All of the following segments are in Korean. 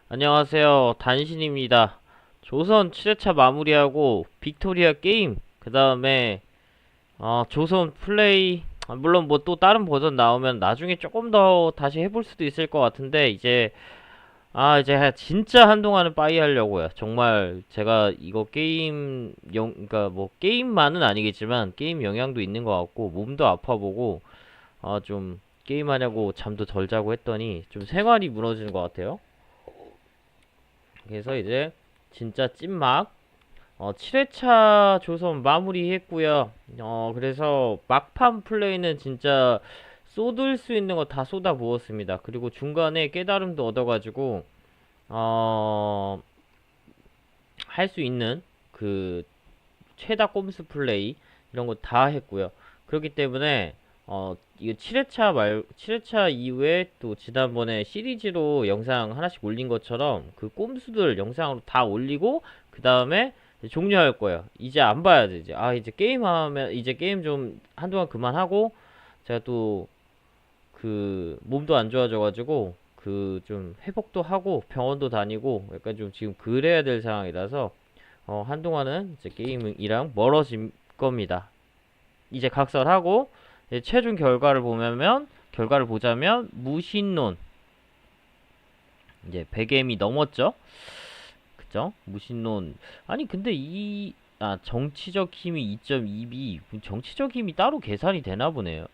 안녕하세요. 단신입니다. 조선 7회차 마무리하고 빅토리아 게임 그 다음에 조선 플레이 물론 뭐 또 다른 버전 나오면 나중에 조금 더 다시 해볼 수도 있을 것 같은데 이제 진짜 한동안은 빠이 하려고요. 정말 제가 이거 게임 그러니까 뭐 게임만은 아니겠지만 게임 영향도 있는 것 같고 몸도 아파보고 좀 게임하냐고 잠도 덜 자고 했더니 좀 생활이 무너지는 것 같아요. 그래서 이제 진짜 찐막 7회차 조선 마무리했고요. 그래서 막판 플레이는 진짜 쏟을 수 있는 거 다 쏟아 부었습니다. 그리고 중간에 깨달음도 얻어가지고 어, 할 수 있는 그 최다 꼼수 플레이 이런 거 다 했고요. 그렇기 때문에 이거 7회차 이후에 또 지난번에 시리즈로 영상 하나씩 올린 것처럼 그 꼼수들 영상으로 다 올리고 그 다음에 종료할 거예요. 이제 안 봐야 되지. 이제 게임하면 이제 게임 좀 한동안 그만하고 제가 또 그 몸도 안 좋아져가지고 그 좀 회복도 하고 병원도 다니고 약간 좀 지금 그래야 될 상황이라서 한동안은 이제 게임이랑 멀어질 겁니다. 이제 각설하고 이제 최종 결과를 보자면 무신론 이제 100M이 넘었죠. 그죠? 무신론 아니 근데 정치적 힘이 2.2B 정치적 힘이 따로 계산이 되나 보네요.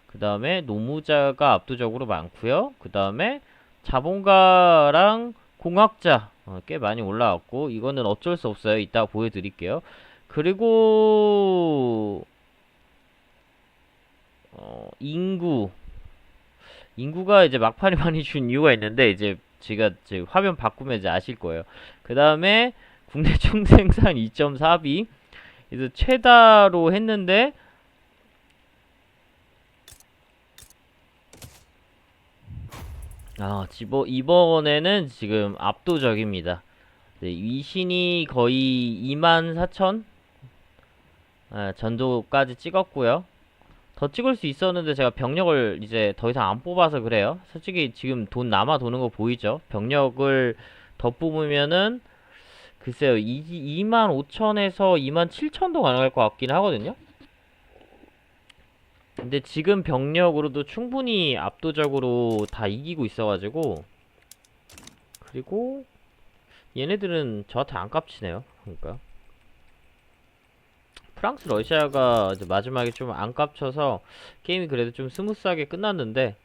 그 다음에 노무자가 압도적으로 많고요. 그 다음에 자본가랑 공학자 꽤 많이 올라왔고 이거는 어쩔 수 없어요. 이따 보여드릴게요. 그리고 인구가 이제 막판에 많이 준 이유가 있는데 이제 제가 이제 화면 바꾸면 이제 아실 거예요. 그 다음에 국내 총생산 2.4비 그래서 최다로 했는데 이번에는 지금 압도적입니다. 네, 위신이 거의 24,000 전도까지 찍었고요. 더 찍을 수 있었는데 제가 병력을 이제 더 이상 안 뽑아서 그래요. 솔직히 지금 돈 남아 도는 거 보이죠? 병력을 더 뽑으면은 글쎄요 25,000에서 27,000도 가능할 것 같긴 하거든요. 근데 지금 병력으로도 충분히 압도적으로 다 이기고 있어가지고 그리고 얘네들은 저한테 안 깝치네요. 그러니까 프랑스 러시아가 이제 마지막에 좀 안 깝쳐서 게임이 그래도 좀 스무스하게 끝났는데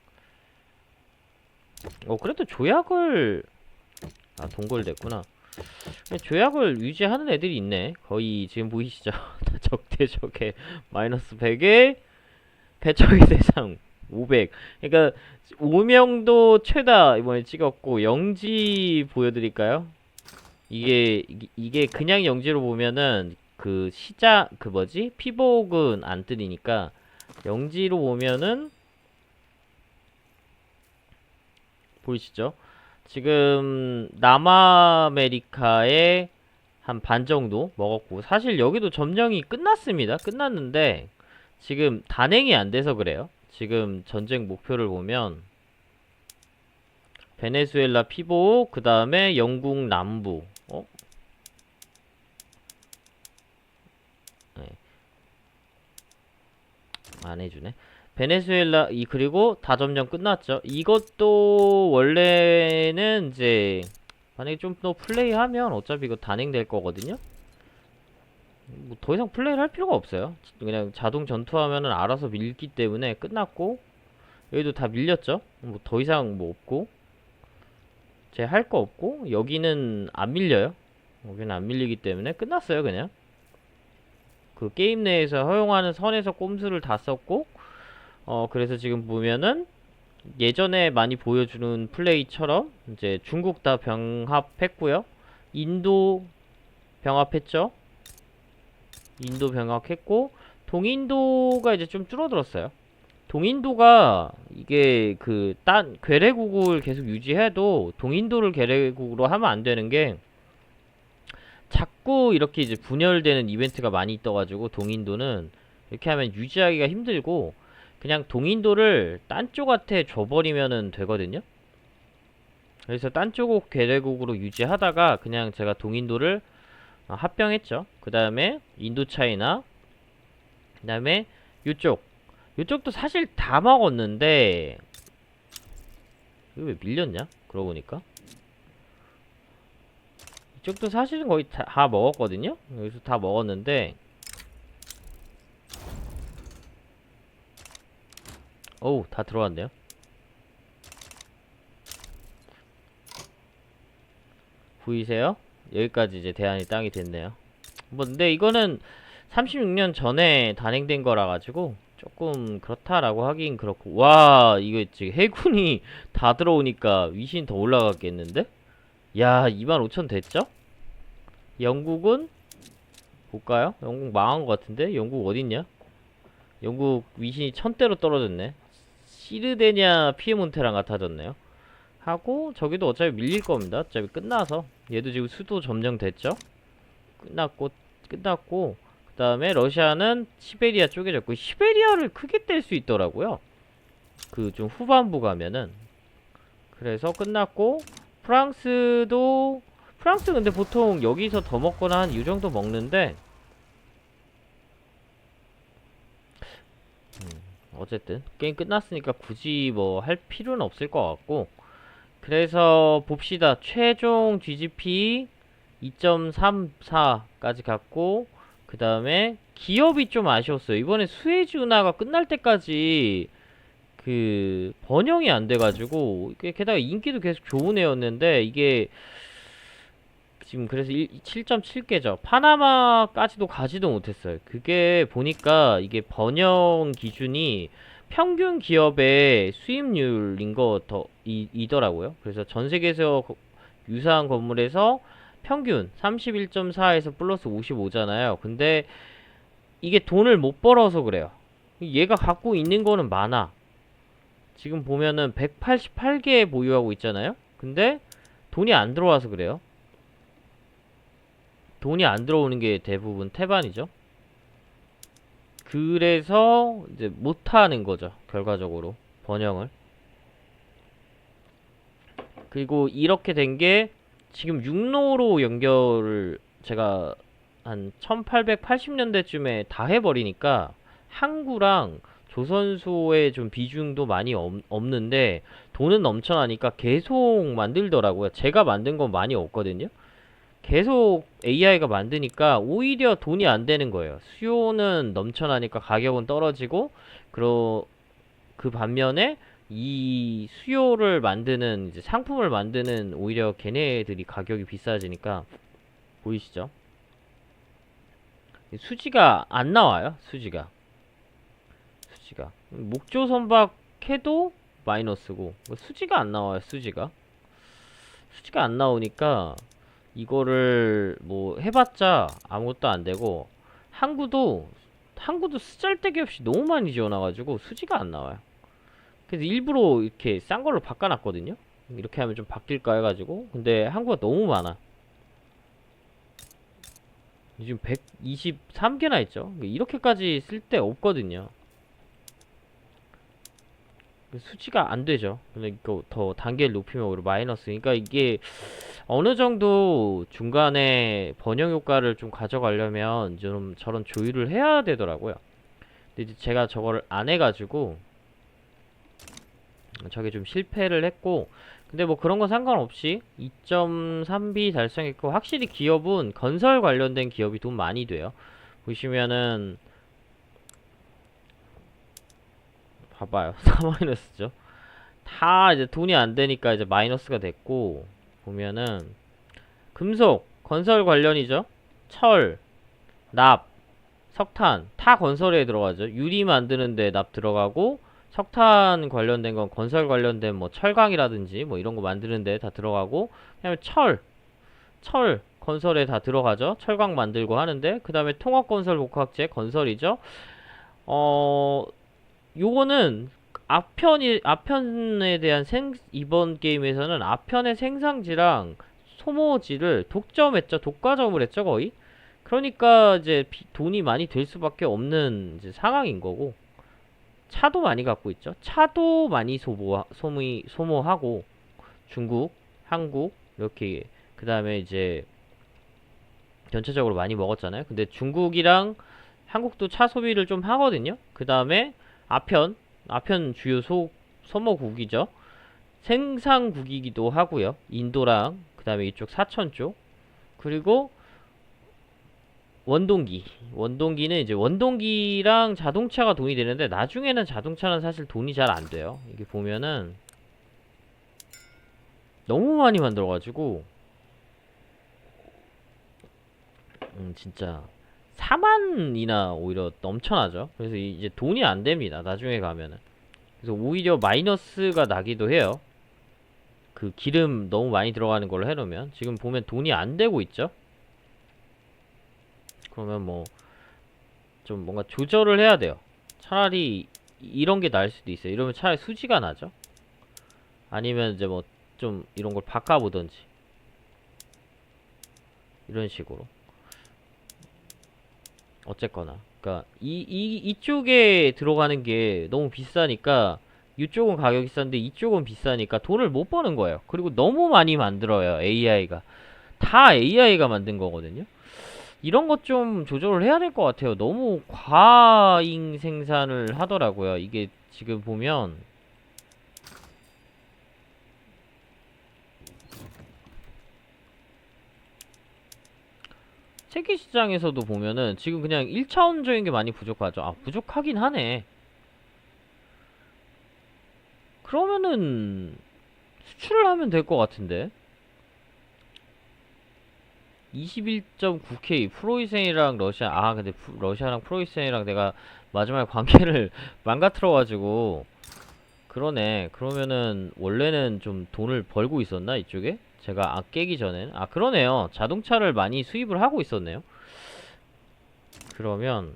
그래도 조약을 동골됐구나. 조약을 유지하는 애들이 있네. 거의 지금 보이시죠? 적대적에 마이너스 100에 배척의 대상 500. 그러니까 오명도 최다 이번에 찍었고 영지 보여드릴까요? 이게 그냥 영지로 보면은 그 시작 그 뭐지? 피복은 안 뜨니까 영지로 보면은 보이시죠? 지금 남아메리카의 한 반 정도 먹었고 사실 여기도 점령이 끝났습니다. 끝났는데 지금 단행이 안 돼서 그래요. 지금 전쟁 목표를 보면 베네수엘라 피복 그 다음에 영국 남부 네, 안 해주네. 베네수엘라 그리고 다 점령 끝났죠. 이것도 원래는 이제 만약에 좀 더 플레이하면 어차피 이거 단행될 거거든요. 뭐 더 이상 플레이를 할 필요가 없어요. 그냥 자동 전투하면은 알아서 밀기 때문에 끝났고 여기도 다 밀렸죠. 뭐 더 이상 뭐 없고 제 할 거 없고 여기는 안 밀려요. 여기는 안 밀리기 때문에 끝났어요. 그냥 그 게임 내에서 허용하는 선에서 꼼수를 다 썼고 그래서 지금 보면은 예전에 많이 보여주는 플레이처럼 이제 중국 다 병합했고요. 인도 병합했죠. 인도 병합했고 동인도가 이제 좀 줄어들었어요. 동인도가 이게 그 딴 괴뢰국을 계속 유지해도 동인도를 괴뢰국으로 하면 안 되는 게 자꾸 이렇게 이제 분열되는 이벤트가 많이 떠가지고 동인도는 이렇게 하면 유지하기가 힘들고 그냥 동인도를 딴 쪽한테 줘버리면은 되거든요. 그래서 딴 쪽 괴뢰국으로 유지하다가 그냥 제가 동인도를 합병했죠. 그 다음에 인도 차이나, 그 다음에 요쪽도 사실 다 먹었는데 이거 왜 밀렸냐? 그러고 보니까 이쪽도 사실은 거의 다 먹었거든요. 여기서 다 먹었는데 어우 다 들어왔네요. 보이세요? 여기까지 이제 대안이 땅이 됐네요. 뭐 근데 이거는 36년 전에 단행된 거라 가지고 조금 그렇다라고 하긴 그렇고, 와 이거 지금 해군이 다 들어오니까 위신 더 올라갔겠는데? 야 25,000 됐죠? 영국은 볼까요? 영국 망한 것 같은데? 영국 어딨냐? 영국 위신이 1000대로 떨어졌네. 시르데냐 피에몬테랑 같아졌네요. 하고 저기도 어차피 밀릴 겁니다. 어차피 끝나서 얘도 지금 수도 점령됐죠? 끝났고 그 다음에 러시아는 시베리아 쪼개졌고, 시베리아를 크게 뗄 수 있더라고요. 그 좀 후반부 가면은. 그래서 끝났고, 프랑스 근데 보통 여기서 더 먹거나 한 이 정도 먹는데, 어쨌든 게임 끝났으니까 굳이 뭐 할 필요는 없을 것 같고, 그래서 봅시다. 최종 GDP 2.34까지 갔고, 그 다음에 기업이 좀 아쉬웠어요. 이번에 수에즈 운하가 끝날 때까지 그 번영이 안 돼가지고, 게다가 인기도 계속 좋은 애였는데 이게 지금 그래서 7.7개죠. 파나마까지도 가지도 못했어요. 그게 보니까 이게 번영 기준이 평균 기업의 수입률인 이더라고요. 그래서 전 세계에서 유사한 건물에서 평균 31.4에서 플러스 55잖아요. 근데 이게 돈을 못 벌어서 그래요. 얘가 갖고 있는 거는 많아. 지금 보면은 188개 보유하고 있잖아요. 근데 돈이 안 들어와서 그래요. 돈이 안 들어오는 게 대부분 태반이죠. 그래서 이제 못하는 거죠. 결과적으로 번영을. 그리고 이렇게 된 게 지금 육로로 연결을 제가 한 1880년대쯤에 다 해버리니까 항구랑 조선소의 좀 비중도 많이 없는데 돈은 넘쳐나니까 계속 만들더라고요. 제가 만든 건 많이 없거든요. 계속 AI가 만드니까 오히려 돈이 안 되는 거예요. 수요는 넘쳐나니까 가격은 떨어지고, 그 반면에 이 수요를 만드는 이제 상품을 만드는 오히려 걔네들이 가격이 비싸지니까. 보이시죠? 수지가 안 나와요. 수지가 목조 선박해도 마이너스고 수지가 안 나와요. 수지가 안 나오니까 이거를 뭐 해봤자 아무것도 안 되고, 항구도 쓰잘데기 없이 너무 많이 지어놔가지고 수지가 안 나와요. 그래서 일부러 이렇게 싼 걸로 바꿔놨거든요. 이렇게 하면 좀 바뀔까 해가지고. 근데 항구가 너무 많아. 지금 123개나 있죠. 이렇게까지 쓸 데 없거든요. 수치가 안 되죠. 근데 이거 더 단계를 높이면 오히려 마이너스. 그러니까 이게 어느 정도 중간에 번영 효과를 좀 가져가려면 좀 저런 조율을 해야 되더라고요. 근데 이제 제가 저거를 안 해가지고 저게 좀 실패를 했고, 근데 뭐 그런 거 상관없이 2.3B 달성했고, 확실히 기업은 건설 관련된 기업이 돈 많이 돼요. 보시면은 봐봐요. 4마이너스죠. 다 이제 돈이 안 되니까 이제 마이너스가 됐고, 보면은 금속 건설 관련이죠. 철, 납, 석탄 다 건설에 들어가죠. 유리 만드는데 납 들어가고, 석탄 관련된 건 건설 관련된 뭐 철강이라든지 뭐 이런 거 만드는데 다 들어가고, 그다음에 철 건설에 다 들어가죠. 철강 만들고 하는데, 그 다음에 통합건설 복합재 건설이죠. 요거는 아편에 대한 이번 게임에서는 아편의 생산지랑 소모지를 독점했죠. 독과점을 했죠, 거의. 그러니까 이제 돈이 많이 될 수밖에 없는 이제 상황인 거고, 차도 많이 갖고 있죠. 차도 많이 소모하고, 중국 한국 이렇게 그 다음에 이제 전체적으로 많이 먹었잖아요. 근데 중국이랑 한국도 차 소비를 좀 하거든요. 그 다음에 아편 주요 소모국이죠. 생산국이기도 하고요. 인도랑 그 다음에 이쪽 사천 쪽 그리고 원동기는 이제 원동기랑 자동차가 돈이 되는데 나중에는 자동차는 사실 돈이 잘 안 돼요. 이게 보면은 너무 많이 만들어가지고 진짜 4만이나 오히려 넘쳐나죠. 그래서 이제 돈이 안 됩니다. 나중에 가면은. 그래서 오히려 마이너스가 나기도 해요. 그 기름 너무 많이 들어가는 걸로 해놓으면 지금 보면 돈이 안 되고 있죠. 그러면 뭐 좀 뭔가 조절을 해야 돼요. 차라리 이런 게 나을 수도 있어요. 이러면 차라리 수지가 나죠. 아니면 이제 뭐 좀 이런 걸 바꿔보던지 이런 식으로. 어쨌거나 그러니까 이쪽에 들어가는 게 너무 비싸니까 이쪽은 가격이 싼데 이쪽은 비싸니까 돈을 못 버는 거예요. 그리고 너무 많이 만들어요. AI가 다 AI가 만든 거거든요. 이런 것 좀 조절을 해야 될 것 같아요. 너무 과잉 생산을 하더라고요. 이게 지금 보면 세계 시장에서도 보면은 지금 그냥 1차원적인 게 많이 부족하죠. 아, 부족하긴 하네. 그러면은 수출을 하면 될 것 같은데. 21.9K 프로이센이랑 러시아 근데 러시아랑 프로이센이랑 내가 마지막에 관계를 망가뜨려가지고 그러네. 그러면은 원래는 좀 돈을 벌고 있었나 이쪽에? 제가 깨기 전에는 그러네요. 자동차를 많이 수입을 하고 있었네요. 그러면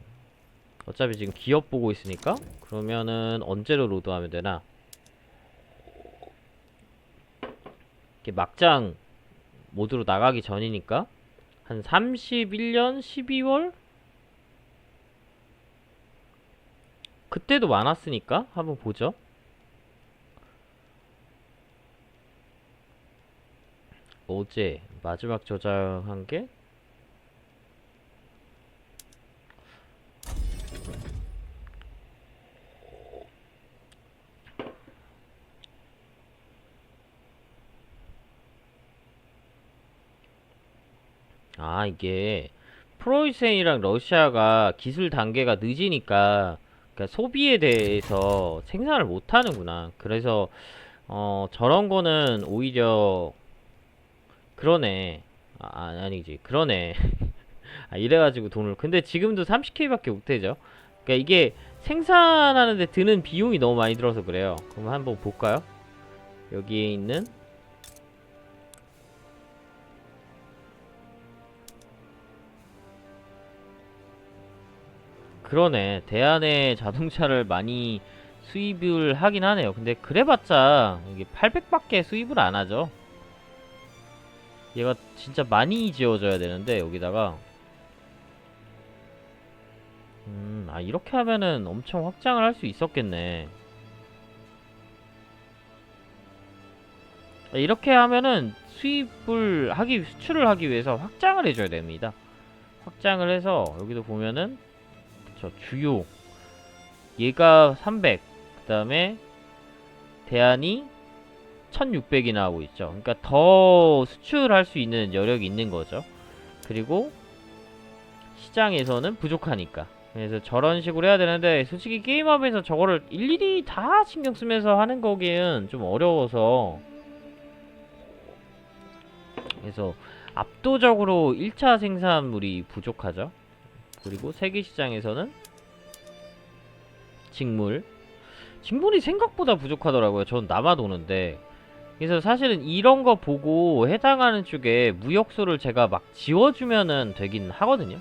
어차피 지금 기업 보고 있으니까 그러면은 언제로 로드하면 되나? 이렇게 막장 모드로 나가기 전이니까 한 31년 12월? 그때도 많았으니까 한번 보죠. 어제 마지막 저장한 게 이게 프로이센이랑 러시아가 기술 단계가 늦으니까 그러니까 소비에 대해서 생산을 못 하는구나. 그래서 저런 거는 오히려 그러네. 아니지. 그러네. 이래가지고 돈을 근데 지금도 30K밖에 못 되죠. 그러니까 이게 생산하는데 드는 비용이 너무 많이 들어서 그래요. 그럼 한번 볼까요? 여기에 있는 그러네. 대안에 자동차를 많이 수입을 하긴 하네요. 근데 그래봤자 이게 800밖에 수입을 안 하죠. 얘가 진짜 많이 지어져야 되는데 여기다가 이렇게 하면은 엄청 확장을 할 수 있었겠네. 이렇게 하면은 수출을 하기 위해서 확장을 해줘야 됩니다. 확장을 해서 여기도 보면은 저 주요 얘가 300 그 다음에 대안이 1600이 나오고 있죠. 그러니까 더 수출할 수 있는 여력이 있는 거죠. 그리고 시장에서는 부족하니까. 그래서 저런 식으로 해야 되는데 솔직히 게임하면서 저거를 일일이 다 신경 쓰면서 하는 거기엔 좀 어려워서 그래서 압도적으로 1차 생산물이 부족하죠. 그리고 세계 시장에서는 직물이 생각보다 부족하더라고요. 전 남아도는데. 그래서 사실은 이런 거 보고 해당하는 쪽에 무역소를 제가 막 지워주면은 되긴 하거든요.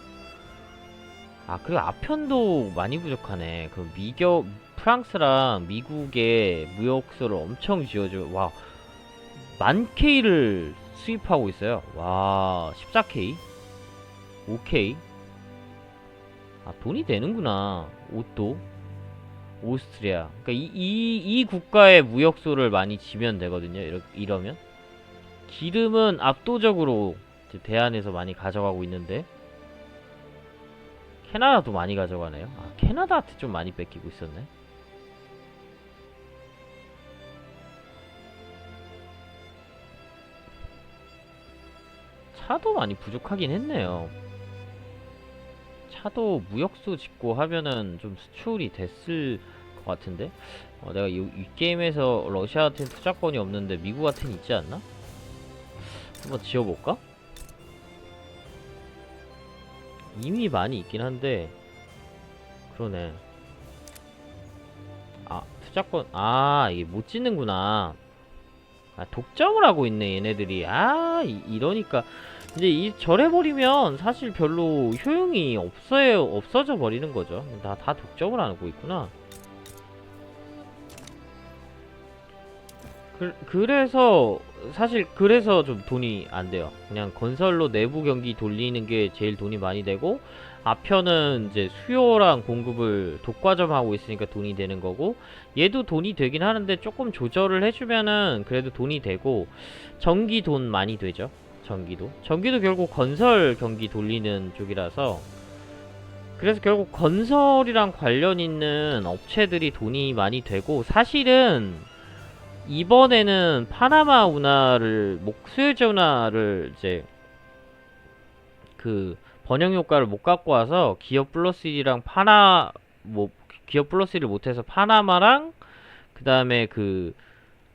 그리고 아편도 많이 부족하네. 그 프랑스랑 미국의 무역소를 엄청 지어줘. 와, 10,000K를 수입하고 있어요. 와, 14K? 5K? 돈이 되는구나. 옷도. 오스트리아. 그러니까 이 국가의 무역소를 많이 지면 되거든요. 이러면. 기름은 압도적으로 이제 대한에서 많이 가져가고 있는데 캐나다도 많이 가져가네요. 아, 캐나다한테 좀 많이 뺏기고 있었네. 차도 많이 부족하긴 했네요. 차도 무역수 짓고 하면은 좀 수출이 됐을 것 같은데? 내가 이 게임에서 러시아한테는 투자권이 없는데 미국한테는 있지 않나? 한번 지어볼까? 이미 많이 있긴 한데 그러네. 아, 투자권, 이게 못 짓는구나. 아, 독점을 하고 있네 얘네들이. 이러니까 이제 이 절해버리면 사실 별로 효용이 없어져 버리는 거죠. 다 독점을 하고 있구나. 그래서 사실 그래서 좀 돈이 안 돼요. 그냥 건설로 내부 경기 돌리는 게 제일 돈이 많이 되고, 아편은 이제 수요랑 공급을 독과점하고 있으니까 돈이 되는 거고, 얘도 돈이 되긴 하는데 조금 조절을 해주면은 그래도 돈이 되고, 전기 돈 많이 되죠. 전기도 결국 건설 경기 돌리는 쪽이라서, 그래서 결국 건설이랑 관련 있는 업체들이 돈이 많이 되고, 사실은 이번에는 파나마 운하를, 수에즈 운하를 이제 그 번영 효과를 못 갖고 와서 기업 플러스 1이랑 기업 플러스 1을 못해서 파나마랑 그 다음에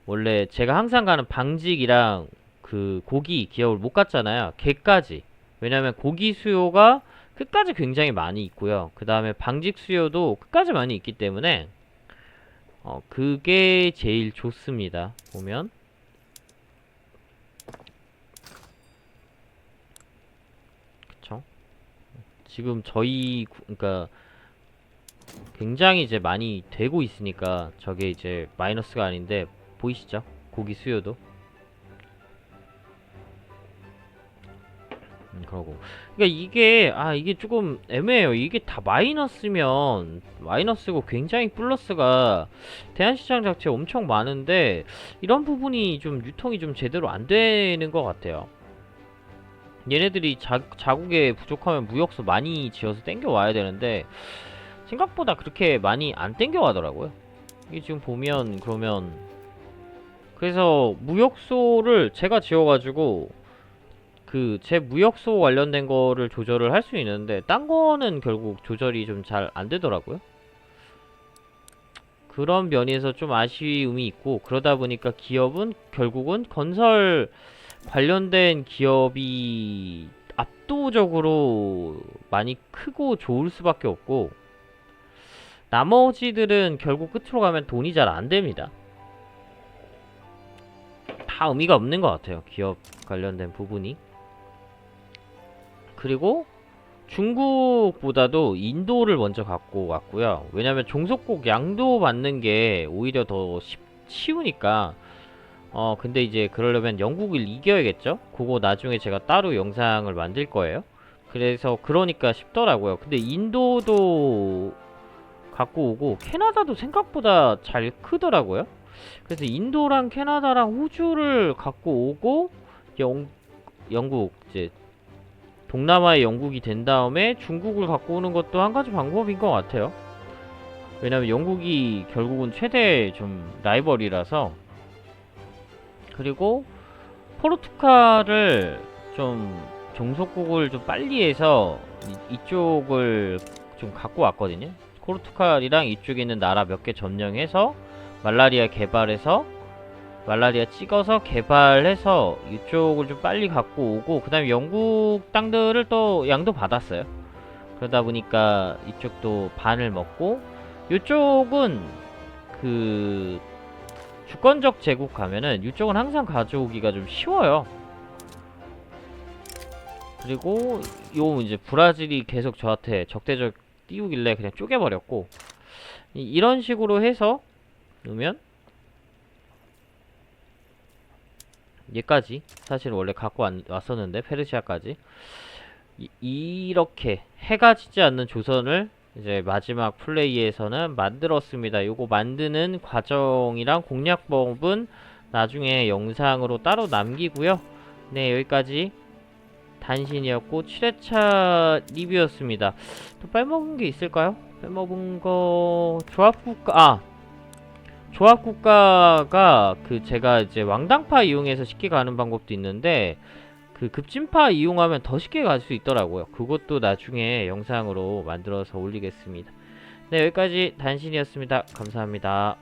원래 제가 항상 가는 방직이랑 그 고기 기업을 못 갔잖아요. 걔까지. 왜냐면 고기 수요가 끝까지 굉장히 많이 있고요. 그 다음에 방직 수요도 끝까지 많이 있기 때문에 그게 제일 좋습니다. 보면 그쵸? 지금 그러니까 굉장히 이제 많이 되고 있으니까 저게 이제 마이너스가 아닌데 보이시죠? 고기 수요도. 그러고 그러니까 이게 조금 애매해요. 이게 다 마이너스면 마이너스고 굉장히 플러스가 대한시장 자체 엄청 많은데 이런 부분이 좀 유통이 좀 제대로 안 되는 것 같아요. 얘네들이 자국에 부족하면 무역소 많이 지어서 땡겨 와야 되는데 생각보다 그렇게 많이 안 땡겨 가더라고요. 이게 지금 보면 그러면 그래서 무역소를 제가 지어가지고 제 무역소 관련된 거를 조절을 할 수 있는데 딴 거는 결국 조절이 좀 잘 안 되더라고요. 그런 면에서 좀 아쉬움이 있고, 그러다 보니까 기업은 결국은 건설 관련된 기업이 압도적으로 많이 크고 좋을 수밖에 없고, 나머지들은 결국 끝으로 가면 돈이 잘 안 됩니다. 다 의미가 없는 것 같아요. 기업 관련된 부분이. 그리고 중국보다도 인도를 먼저 갖고 왔고요. 왜냐면 종속국 양도 받는 게 오히려 더 쉬우니까. 근데 이제 그러려면 영국을 이겨야겠죠? 그거 나중에 제가 따로 영상을 만들 거예요. 그래서 그러니까 쉽더라고요. 근데 인도도 갖고 오고 캐나다도 생각보다 잘 크더라고요. 그래서 인도랑 캐나다랑 호주를 갖고 오고 영국 이제 동남아의 영국이 된 다음에 중국을 갖고 오는 것도 한 가지 방법인 것 같아요. 왜냐면 영국이 결국은 최대 좀 라이벌이라서. 그리고 포르투갈을 좀 종속국을 좀 빨리 해서 이쪽을 좀 갖고 왔거든요. 포르투갈이랑 이쪽에 있는 나라 몇 개 점령해서 말라리아 찍어서 개발해서 이쪽을 좀 빨리 갖고 오고, 그 다음에 영국 땅들을 또 양도 받았어요. 그러다 보니까 이쪽도 반을 먹고, 이쪽은 주권적 제국 가면은 이쪽은 항상 가져오기가 좀 쉬워요. 그리고 이제 브라질이 계속 저한테 적대적 띄우길래 그냥 쪼개버렸고, 이런 식으로 해서 놓으면 얘까지 사실 원래 갖고 왔었는데 페르시아까지 이렇게 해가 지지 않는 조선을 이제 마지막 플레이에서는 만들었습니다. 요거 만드는 과정이랑 공략법은 나중에 영상으로 따로 남기고요. 네, 여기까지 단신이었고 7회차 리뷰였습니다. 또 빼먹은 게 있을까요? 빼먹은 거 조합국가가 그 제가 이제 왕당파 이용해서 쉽게 가는 방법도 있는데 그 급진파 이용하면 더 쉽게 갈 수 있더라고요. 그것도 나중에 영상으로 만들어서 올리겠습니다. 네, 여기까지 단신이었습니다. 감사합니다.